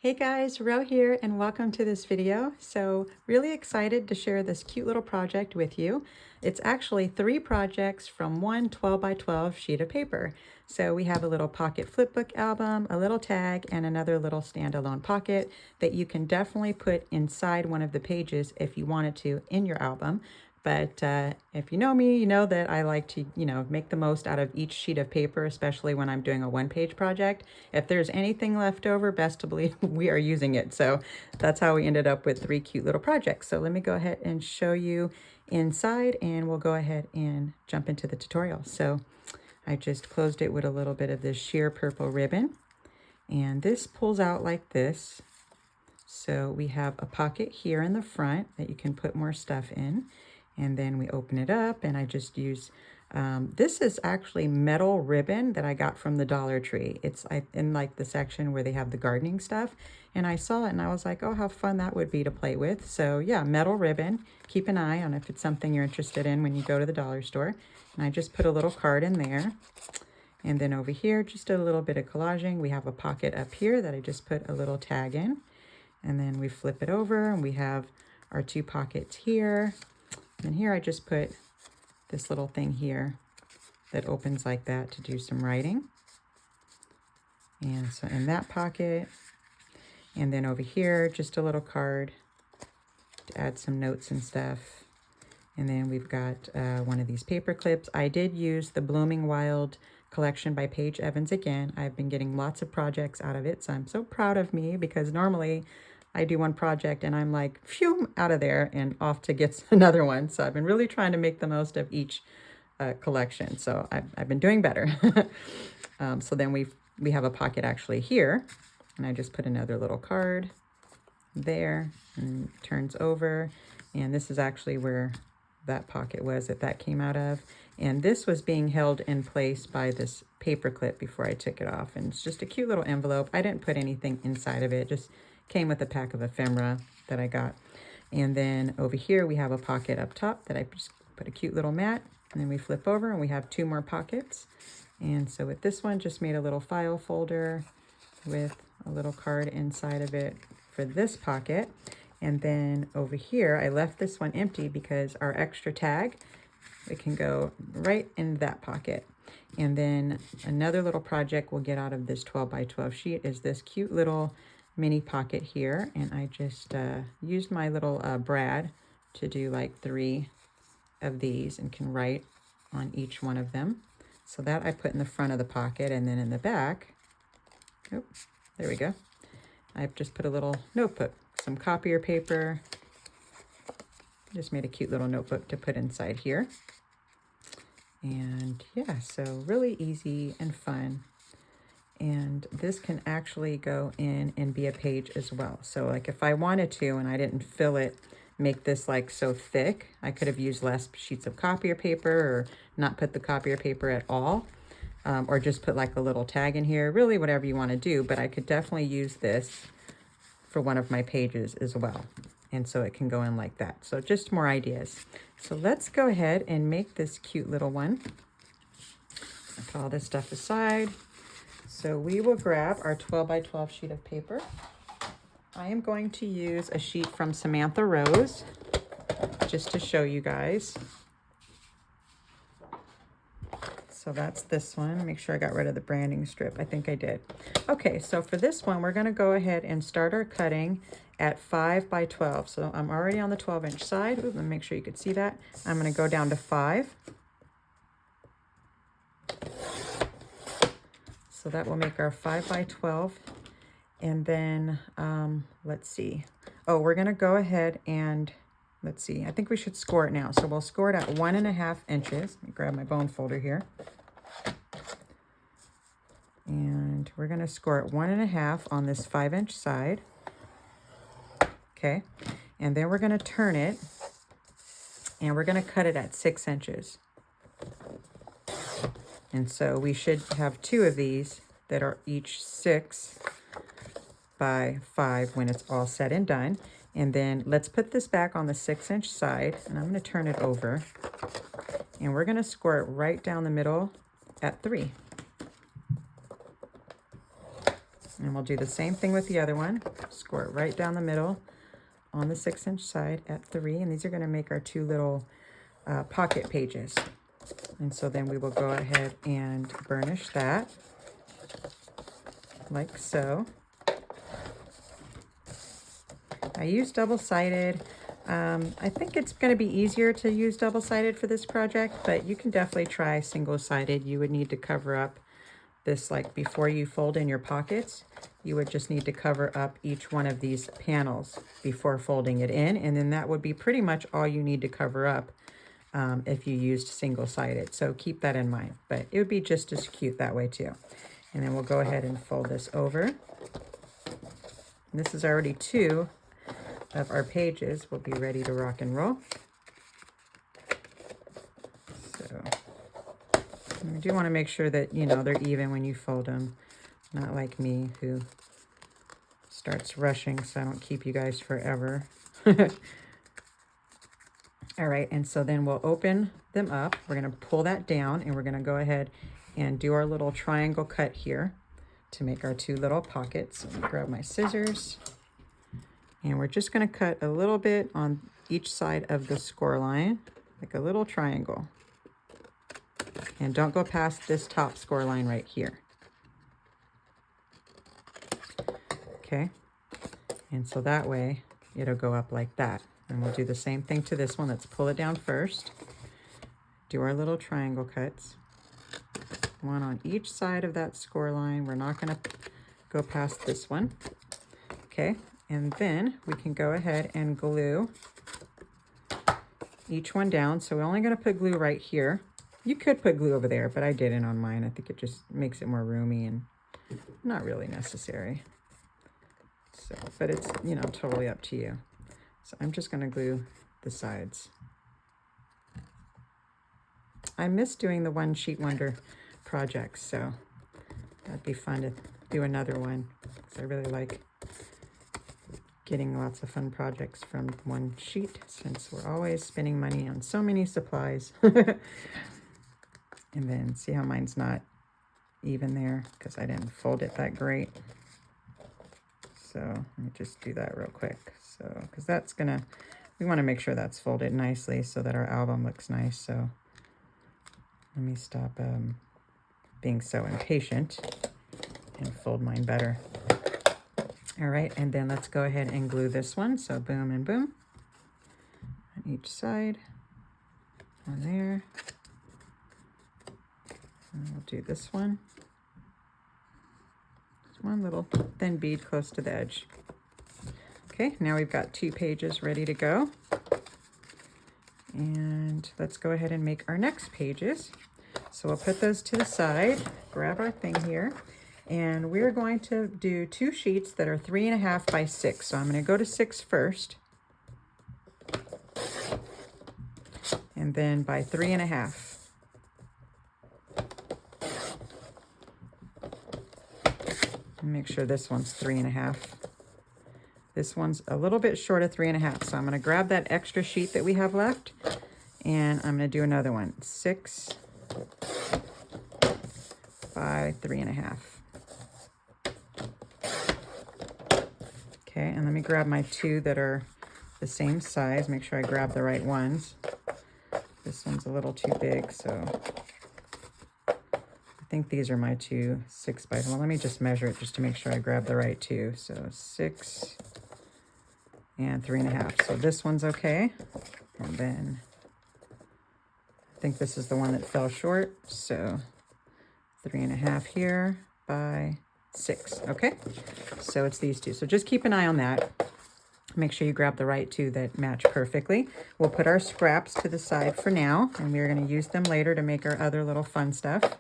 Hey guys, Ro here and welcome to this video. So really excited to share this cute little project with you. It's actually 3 projects from one 12 by 12 sheet of paper. So we have a little pocket flipbook album, a little tag, and another little standalone pocket that you can definitely put inside one of the pages if you wanted to in your album. But if you know me, you know that I like to, make the most out of each sheet of paper, especially when I'm doing a one-page project. If there's anything left over, best to believe we are using it. So that's how we ended up with 3 cute little projects. So let me go ahead and show you inside and we'll go ahead and jump into the tutorial. So I just closed it with a little bit of this sheer purple ribbon. And this pulls out like this. So we have a pocket here in the front that you can put more stuff in. And then we open it up and I just use, this is actually metal ribbon that I got from the Dollar Tree. It's in like the section where they have the gardening stuff. And I saw it and I was like, oh, how fun that would be to play with. So yeah, metal ribbon. Keep an eye on if it's something you're interested in when you go to the dollar store. And I just put a little card in there. And then over here, just a little bit of collaging. We have a pocket up here that I just put a little tag in. And then we flip it over and we have our 2 pockets here. And here I just put this little thing here that opens like that to do some writing. And so in that pocket, and then over here, just a little card to add some notes and stuff. And then we've got one of these paper clips. I did use the Blooming Wild collection by Paige Evans again. I've been getting lots of projects out of it, so I'm so proud of me because normally I do one project and I'm like, phew, out of there and off to get another one. So I've been really trying to make the most of each collection. So I've been doing better. So then we have a pocket actually here, and I just put another little card there and it turns over. And this is actually where that pocket was that came out of. And this was being held in place by this paper clip before I took it off. And it's just a cute little envelope. I didn't put anything inside of it, just came with a pack of ephemera that I got. And then over here we have a pocket up top that I just put a cute little mat. And then we flip over and we have 2 more pockets. And so with this one, just made a little file folder with a little card inside of it for this pocket. And then over here, I left this one empty because our extra tag, it can go right in that pocket. And then another little project we'll get out of this 12 by 12 sheet is this cute little mini pocket here. And I just used my little brad to do like 3 of these and can write on each one of them. So that I put in the front of the pocket, and then in the back, oh, there we go. I've just put a little notebook, some copier paper. Just made a cute little notebook to put inside here. And yeah, so really easy and fun. And this can actually go in and be a page as well. So like if I wanted to and I didn't fill it, make this like so thick, I could have used less sheets of copier paper or not put the copier paper at all. Or just put like a little tag in here, really whatever you want to do, but I could definitely use this for one of my pages as well. And so it can go in like that. So just more ideas. So let's go ahead and make this cute little one. I'll put all this stuff aside. So we will grab our 12 by 12 sheet of paper. I am going to use a sheet from Samantha Rose just to show you guys. So that's this one. Make sure I got rid of the branding strip. I think I did. Okay, so for this one, we're going to go ahead and start our cutting at 5 by 12. So I'm already on the 12-inch side. Ooh, let me make sure you could see that. I'm going to go down to 5. So that will make our 5 by 12. And then, let's see. Oh, we're going to go ahead and, let's see. I think we should score it now. So we'll score it at 1.5 inches. Let me grab my bone folder here. And we're going to score it 1.5 on this 5-inch side. Okay. And then we're going to turn it and we're going to cut it at 6 inches. And so we should have 2 of these that are each 6 by 5 when it's all said and done. And then let's put this back on the 6-inch side, and I'm going to turn it over. And we're going to score it right down the middle at 3. And we'll do the same thing with the other one. Score it right down the middle on the 6-inch side at 3. And these are going to make our 2 little pocket pages. And so then we will go ahead and burnish that like so. I use double-sided. I think it's going to be easier to use double-sided for this project, but you can definitely try single-sided. You would need to cover up this, like before you fold in your pockets, you would just need to cover up each one of these panels before folding it in, and then that would be pretty much all you need to cover up if you used single-sided. So keep that in mind, but it would be just as cute that way too. And then we'll go ahead and fold this over. And this is already 2 of our pages. We'll be ready to rock and roll. So you do want to make sure that, you know, they're even when you fold them. Not like me, who starts rushing, so I don't keep you guys forever. All right, and so then we'll open them up. We're going to pull that down, and we're going to go ahead and do our little triangle cut here to make our 2 little pockets. So let me grab my scissors, and we're just going to cut a little bit on each side of the score line, like a little triangle. And don't go past this top score line right here. Okay, and so that way it'll go up like that. And we'll do the same thing to this one. Let's pull it down first. Do our little triangle cuts. 1 on each side of that score line. We're not going to go past this one. Okay, and then we can go ahead and glue each one down. So we're only going to put glue right here. You could put glue over there, but I didn't on mine. I think it just makes it more roomy and not really necessary. So, but it's, you know, totally up to you. So I'm just going to glue the sides. I miss doing the One Sheet Wonder projects, so that'd be fun to do another one, because I really like getting lots of fun projects from one sheet, since we're always spending money on so many supplies. And then see how mine's not even there, because I didn't fold it that great. So let me just do that real quick. So, because that's gonna, we want to make sure that's folded nicely so that our album looks nice. So let me stop being so impatient and fold mine better. All right, and then let's go ahead and glue this one. So boom and boom on each side, on there. And we'll do this one. Just one little thin bead close to the edge. Okay, now we've got 2 pages ready to go. And let's go ahead and make our next pages. So we'll put those to the side, grab our thing here, and we're going to do 2 sheets that are 3.5 by 6. So I'm going to go to 6 first, and then by 3.5. Make sure this one's 3.5. This one's a little bit short of 3.5. So I'm going to grab that extra sheet that we have left, and I'm going to do another one. 6 by 3.5. Okay, and let me grab my 2 that are the same size. Make sure I grab the right ones. This one's a little too big, so I think these are my 2 6 by, well, let me just measure it just to make sure I grab the right 2. So 6 and 3.5. So this one's okay. And then I think this is the one that fell short. So 3.5 here by 6. Okay. So it's these 2. So just keep an eye on that. Make sure you grab the right 2 that match perfectly. We'll put our scraps to the side for now, and we're going to use them later to make our other little fun stuff.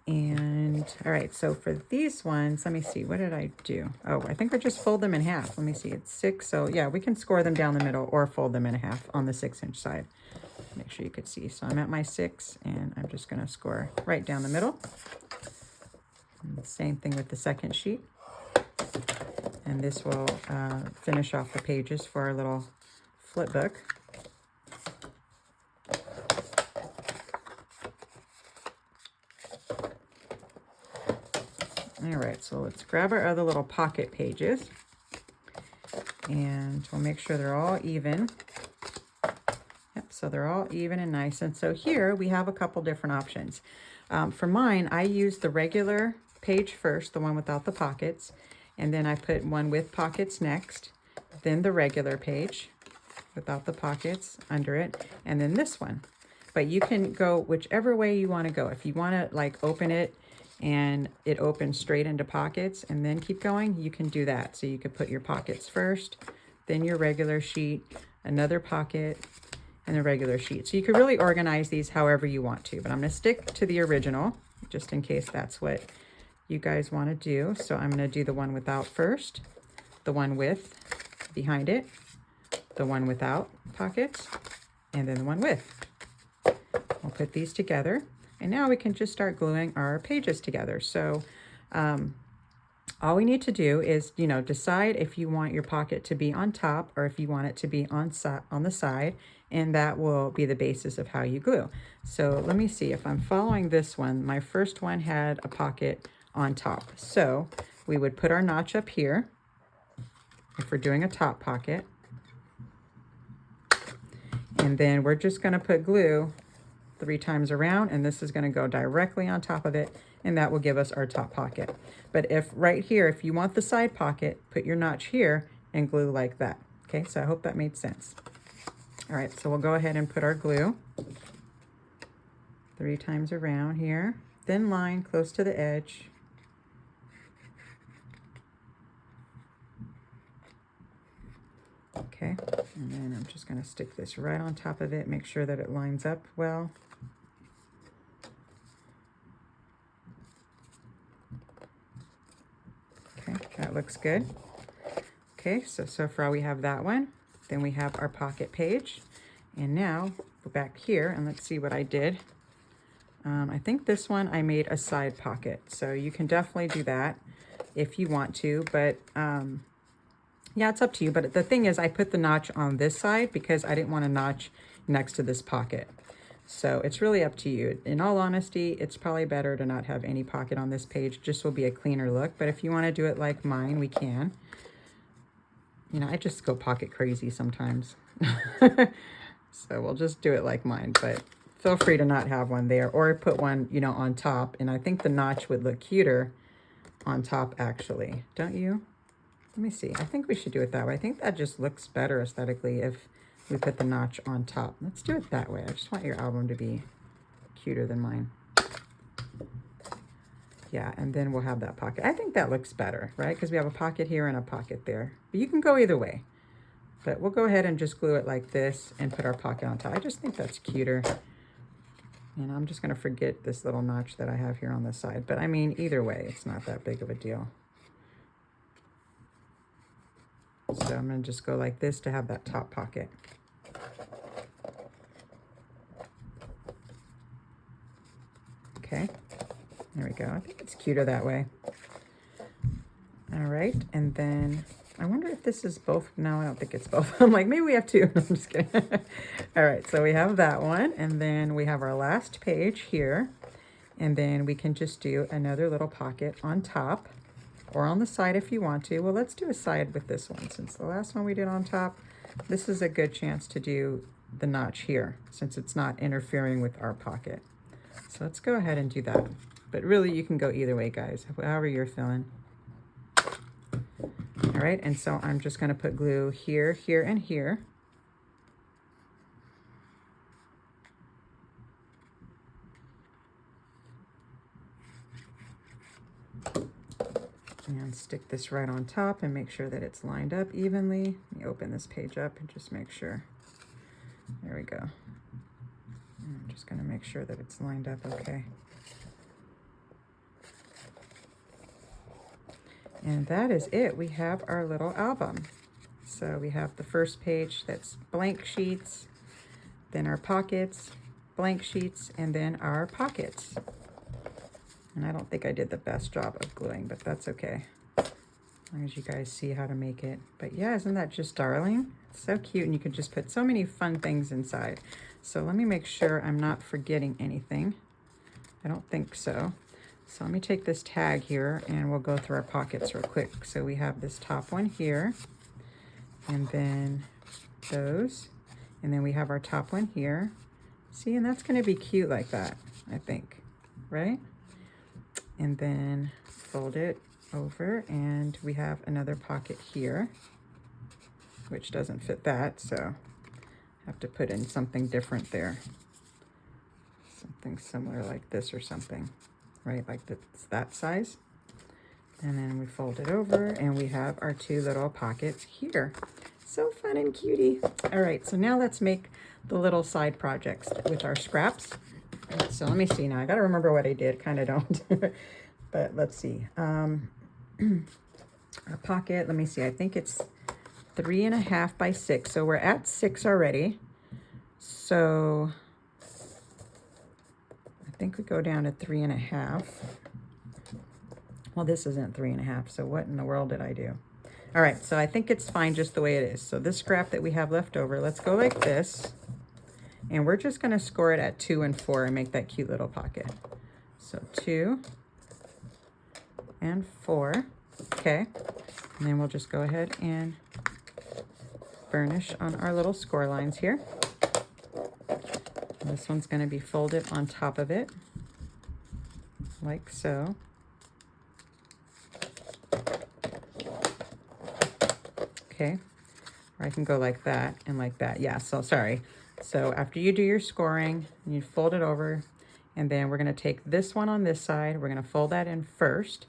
And all right, so for these ones, let me see, what did I do? Oh, I think I just fold them in half. Let me see, it's 6. So yeah, we can score them down the middle or fold them in half on the 6-inch side. Make sure you could see. So I'm at my 6, and I'm just going to score right down the middle. And the same thing with the second sheet. And this will finish off the pages for our little flip book. All right, so let's grab our other little pocket pages and we'll make sure they're all even. Yep, so they're all even and nice. And so here we have a couple different options. For mine, I use the regular page first, the one without the pockets, and then I put one with pockets next, then the regular page without the pockets under it, and then this one. But you can go whichever way you want to go. If you want to like open it and it opens straight into pockets and then keep going, you can do that. So you could put your pockets first, then your regular sheet, another pocket, and a regular sheet. So you could really organize these however you want to, but I'm going to stick to the original just in case that's what you guys want to do. So I'm going to do the one without first, the one with behind it, the one without pockets, and then the one with. We'll put these together, and now we can just start gluing our pages together. So all we need to do is, decide if you want your pocket to be on top or if you want it to be on the side, and that will be the basis of how you glue. So let me see if I'm following this one. My first one had a pocket on top. So we would put our notch up here if we're doing a top pocket. And then we're just going to put glue 3 times around, and this is going to go directly on top of it, and that will give us our top pocket. But if right here, if you want the side pocket, put your notch here and glue like that. Okay, so I hope that made sense. All right, so we'll go ahead and put our glue 3 times around here, thin line close to the edge. Okay, and then I'm just going to stick this right on top of it, make sure that it lines up well. Okay, that looks good. Okay, so far we have that one. Then we have our pocket page. And now go back here and let's see what I did. I think this one I made a side pocket. So you can definitely do that if you want to, but yeah, it's up to you. But the thing is, I put the notch on this side because I didn't want a notch next to this pocket. So it's really up to you. In all honesty, it's probably better to not have any pocket on this page. Just will be a cleaner look. But if you want to do it like mine, we can. I just go pocket crazy sometimes. So we'll just do it like mine. But feel free to not have one there or put one, on top. And I think the notch would look cuter on top, actually. Don't you? Let me see. I think we should do it that way. I think that just looks better aesthetically if we put the notch on top. Let's do it that way. I just want your album to be cuter than mine. Yeah, and then we'll have that pocket. I think that looks better, right? Because we have a pocket here and a pocket there. But you can go either way. But we'll go ahead and just glue it like this and put our pocket on top. I just think that's cuter. And I'm just going to forget this little notch that I have here on the side. But I mean, either way, it's not that big of a deal. So I'm going to just go like this to have that top pocket. Okay, there we go. I think it's cuter that way. All right, and then I wonder if this is both. No, I don't think it's both. I'm like, maybe we have 2. No, I'm just kidding. All right, so we have that one, and then we have our last page here, and then we can just do another little pocket on top or on the side if you want to. Well, let's do a side with this one. Since the last one we did on top, this is a good chance to do the notch here since it's not interfering with our pocket. So let's go ahead and do that. But really, you can go either way, guys, however you're feeling. All right, and so I'm just going to put glue here, here, and here. And stick this right on top and make sure that it's lined up evenly. Let me open this page up and just make sure. There we go. And I'm just going to make sure that it's lined up okay. And that is it. We have our little album. So we have the first page that's blank sheets, then our pockets, blank sheets, and then our pockets. And I don't think I did the best job of gluing, but that's okay. As long as you guys see how to make it. But yeah, isn't that just darling? It's so cute, and you can just put so many fun things inside. So let me make sure I'm not forgetting anything. I don't think so. So let me take this tag here and we'll go through our pockets real quick. So we have this top one here, and then those, and then we have our top one here. See, and that's gonna be cute like that, I think, right? And then fold it over, and we have another pocket here, which doesn't fit that, so I have to put in something different there. Something similar like this or something, right? Like that size. And then we fold it over, and we have our two little pockets here. So fun and cutie. All right, so now let's make the little side projects with our scraps. So let me see now. I got to remember what I did. Kind of don't. But let's see. Our pocket, let me see. I think it's 3.5 by 6. So we're at 6 already. So I think we go down to 3.5. Well, this isn't 3.5. So what in the world did I do? All right, so I think it's fine just the way it is. So this scrap that we have left over, let's go like this. And we're just gonna score it at 2 and 4 and make that cute little pocket. So 2 and 4, okay. And then we'll just go ahead and burnish on our little score lines here. And this one's gonna be folded on top of it, like so. Okay, or I can go like that and like that. Yeah, so sorry. So after you do your scoring, you fold it over, and then we're gonna take this one on this side, we're gonna fold that in first,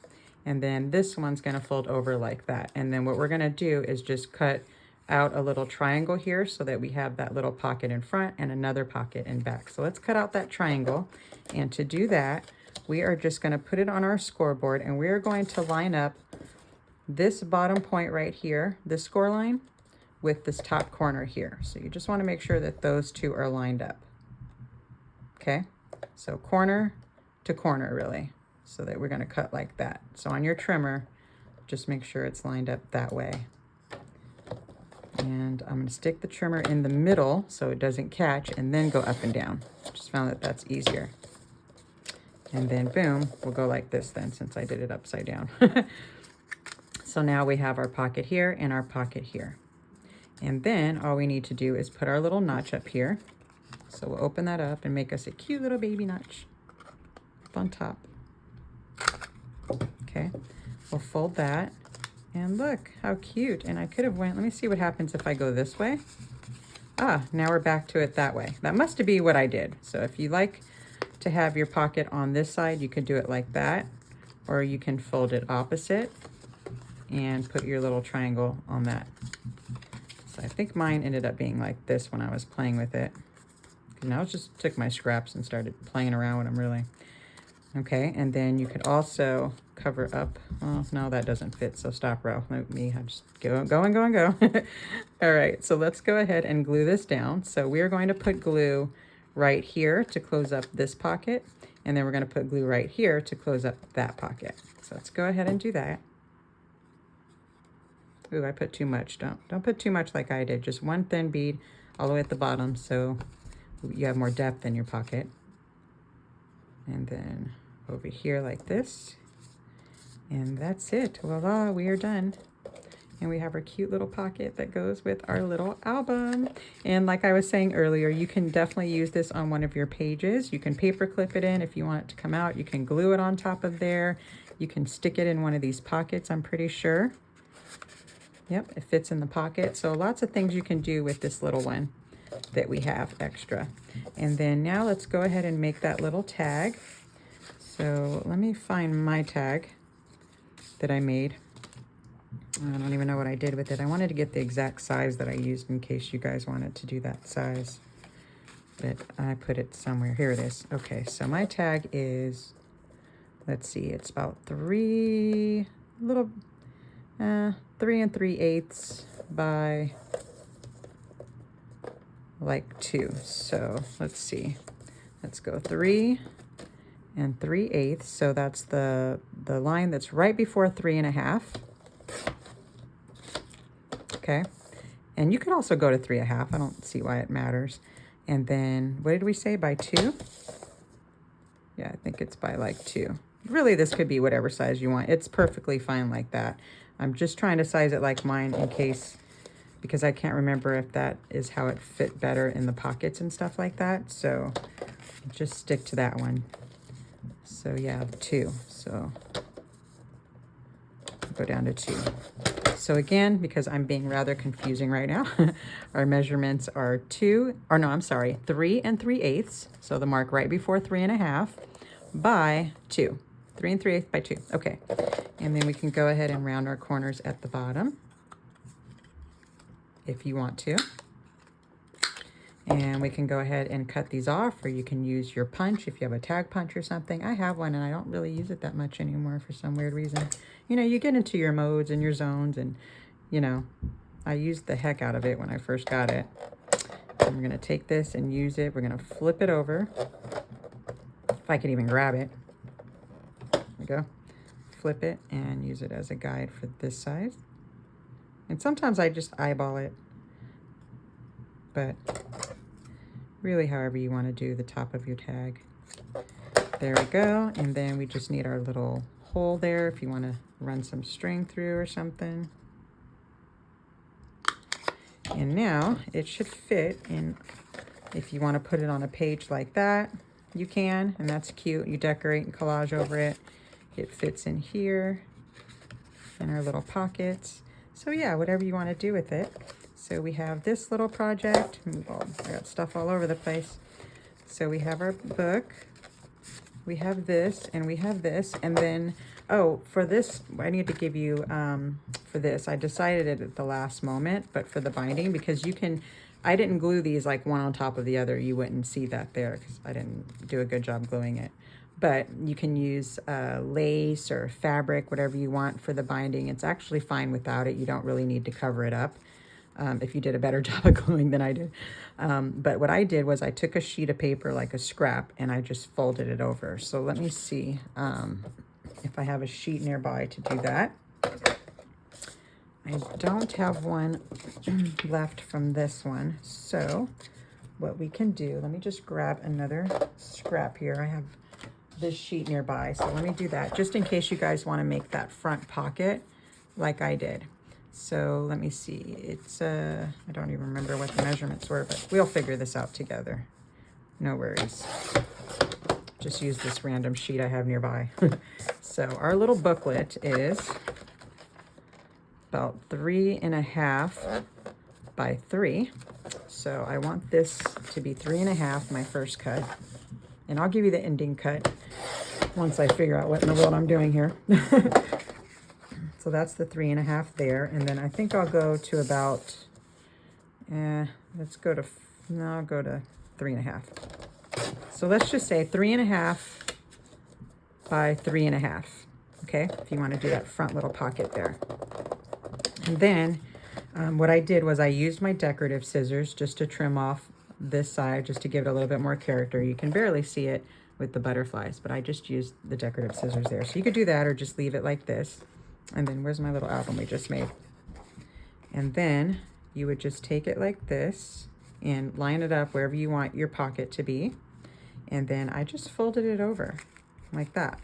and then this one's gonna fold over like that. And then what we're gonna do is just cut out a little triangle here so that we have that little pocket in front and another pocket in back. So let's cut out that triangle. And to do that, we are just gonna put it on our scoreboard, and we're going to line up this bottom point right here, this score line, with this top corner here. So you just want to make sure that those two are lined up. Okay, so corner to corner really, so that we're going to cut like that. So on your trimmer, just make sure it's lined up that way. And I'm going to stick the trimmer in the middle so it doesn't catch, and then go up and down. Just found that that's easier. And then boom, we'll go like this then, since I did it upside down. So now we have our pocket here and our pocket here. And then all we need to do is put our little notch up here. So we'll open that up and make us a cute little baby notch up on top. Okay, we'll fold that, and look how cute. And I could have went, let me see what happens if I go this way. Ah, now we're back to it that way. That must be what I did. So if you like to have your pocket on this side, you could do it like that, or you can fold it opposite and put your little triangle on that. So I think mine ended up being like this when I was playing with it. Now I just took my scraps and started playing around with them really. Okay, and then you could also cover up, well, no, that doesn't fit, so stop row. Let me, I just go. All right, so let's go ahead and glue this down. So we're going to put glue right here to close up this pocket, and then we're gonna put glue right here to close up that pocket. So let's go ahead and do that. Ooh, I put too much. Don't put too much like I did. Just one thin bead all the way at the bottom so you have more depth in your pocket. And then over here like this. And that's it. Voila, we are done. And we have our cute little pocket that goes with our little album. And like I was saying earlier, you can definitely use this on one of your pages. You can paper clip it in if you want it to come out. You can glue it on top of there. You can stick it in one of these pockets, I'm pretty sure. Yep, it fits in the pocket. So lots of things you can do with this little one that we have extra. And then now let's go ahead and make that little tag. So let me find my tag that I made. I don't even know what I did with it. I wanted to get the exact size that I used in case you guys wanted to do that size. But I put it somewhere. Here it is. Okay, so my tag is, let's see, it's about 3 3 3/8 by like 2. So let's see, let's go 3 3/8. So that's the line that's right before 3.5. Okay, and you could also go to 3.5. I don't see why it matters. And then what did we say, by 2? Yeah, I think it's by like 2. really this could be whatever size you want. It's perfectly fine like that. I'm just trying to size it like mine in case, because I can't remember if that is how it fit better in the pockets and stuff like that. So just stick to that one. So yeah, 2. So go down to 2. So again, because I'm being rather confusing right now, our measurements are 3 and 3/8. So the mark right before 3.5 by 2. 3 3/8 by 2. Okay. And then we can go ahead and round our corners at the bottom if you want to. And we can go ahead and cut these off, or you can use your punch if you have a tag punch or something. I have one and I don't really use it that much anymore for some weird reason. You know, you get into your modes and your zones, and, you know, I used the heck out of it when I first got it. And we're going to take this and use it. We're going to flip it over. If I can even grab it. There we go. Flip it and use it as a guide for this size. And sometimes I just eyeball it. But really, however you want to do the top of your tag. There we go. And then we just need our little hole there if you want to run some string through or something. And now it should fit in. If you want to put it on a page like that, you can, and that's cute. You decorate and collage over it. It fits in here in our little pockets. So yeah, whatever you want to do with it. So we have this little project. Oh, I got stuff all over the place. So we have our book. We have this, and we have this. And then, oh, for this, I need to give you, for this, I decided it at the last moment, but for the binding, because you can, I didn't glue these like one on top of the other. You wouldn't see that there because I didn't do a good job gluing it. But you can use lace or fabric, whatever you want for the binding. It's actually fine without it. You don't really need to cover it up. If you did a better job of gluing than I did. But what I did was I took a sheet of paper, like a scrap, and I just folded it over. So let me see if I have a sheet nearby to do that. I don't have one left from this one. So what we can do, let me just grab another scrap here. I have this sheet nearby. So let me do that just in case you guys want to make that front pocket like I did. So let me see, it's, I don't even remember what the measurements were, but we'll figure this out together. No worries. Just use this random sheet I have nearby. So our little booklet is about 3.5 by 3. So I want this to be 3.5, my first cut. And I'll give you the ending cut once I figure out what in the world I'm doing here. So that's the 3.5 there. And then I think I'll go to about, let's go to, no, I'll go to 3.5. So let's just say 3.5 by 3.5. Okay, if you want to do that front little pocket there. And then what I did was I used my decorative scissors just to trim off this side, just to give it a little bit more character. You can barely see it with the butterflies, but I just used the decorative scissors there. So you could do that or just leave it like this. And then where's my little album we just made? And then you would just take it like this and line it up wherever you want your pocket to be. And then I just folded it over like that.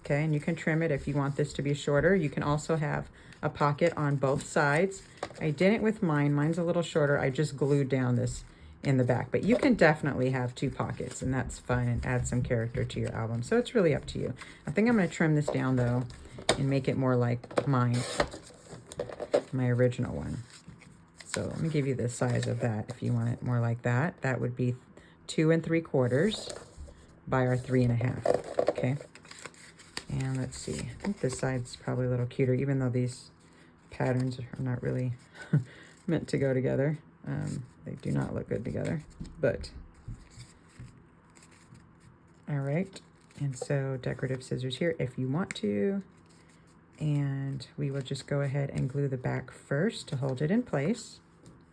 Okay, and you can trim it if you want this to be shorter. You can also have a pocket on both sides. I didn't with mine. Mine's a little shorter. I just glued down this in the back. But you can definitely have 2 pockets, and that's fun, and add some character to your album. So it's really up to you. I think I'm going to trim this down, though, and make it more like mine, my original one. So let me give you the size of that if you want it more like that. That would be 2 3/4 by our 3.5. Okay. And let's see, I think this side's probably a little cuter, even though these patterns are not really meant to go together. They do not look good together, but all right. And so decorative scissors here if you want to. And we will just go ahead and glue the back first to hold it in place.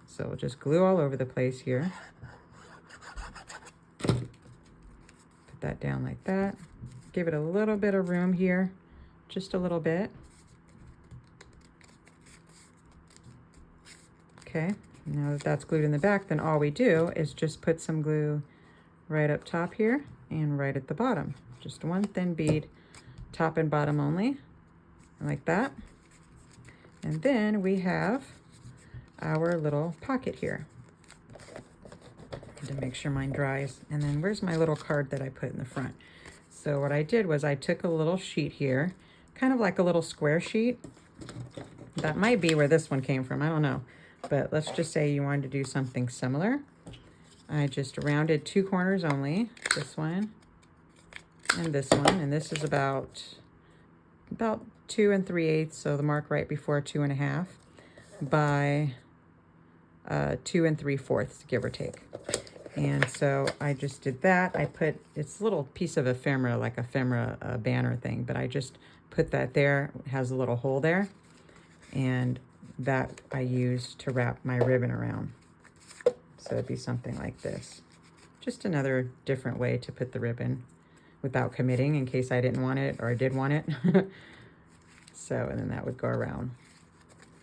So we'll just glue all over the place here. Put that down like that. Give it a little bit of room here, just a little bit. Okay, now that that's glued in the back, then all we do is just put some glue right up top here and right at the bottom, just one thin bead, top and bottom only, like that. And then we have our little pocket here. To make sure mine dries. And then where's my little card that I put in the front? So what I did was I took a little sheet here, kind of like a little square sheet. That might be where this one came from, I don't know. But let's just say you wanted to do something similar. I just rounded 2 corners only, this one and this one. And this is about 2 3/8, so the mark right before 2 1/2 by 2 3/4, give or take. And so I just did that. I put, it's a little piece of ephemera, like ephemera banner thing, but I just put that there. It has a little hole there. And that I used to wrap my ribbon around. So it'd be something like this. Just another different way to put the ribbon without committing in case I didn't want it or I did want it. So, and then that would go around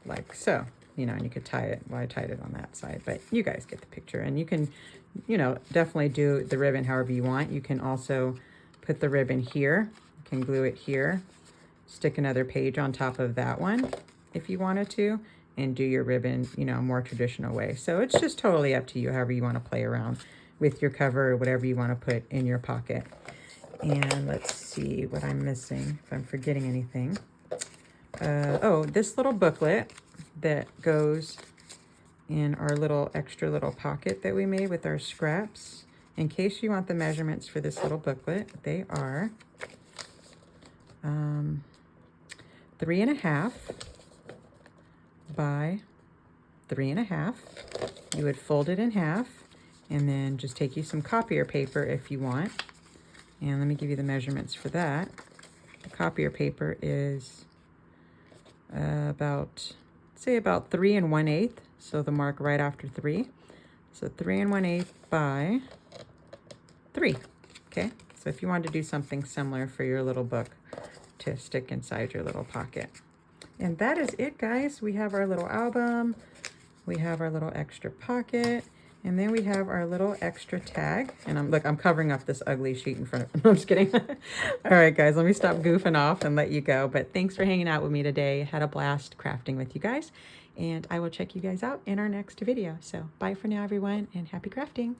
like so. You know, and you could tie it. Well, I tied it on that side, but you guys get the picture. And you can, you know, definitely do the ribbon however you want. You can also put the ribbon here. You can glue it here. Stick another page on top of that one if you wanted to, and do your ribbon, you know, more traditional way. So it's just totally up to you, however you want to play around with your cover or whatever you want to put in your pocket. And let's see what I'm missing, if I'm forgetting anything. Oh, this little booklet that goes in our little extra little pocket that we made with our scraps. In case you want the measurements for this little booklet, they are 3 1/2 by 3 1/2. You would fold it in half and then just take you some copier paper if you want. And let me give you the measurements for that. The copier paper is about 3 1/8, so the mark right after 3. So 3 1/8 by 3. Okay, so if you want to do something similar for your little book to stick inside your little pocket. And that is it, guys. We have our little album, we have our little extra pocket, and then we have our little extra tag. And I'm covering up this ugly sheet in front of, I'm just kidding. All right, guys, let me stop goofing off and let you go. But thanks for hanging out with me today. Had a blast crafting with you guys. And I will check you guys out in our next video. So bye for now, everyone, and happy crafting.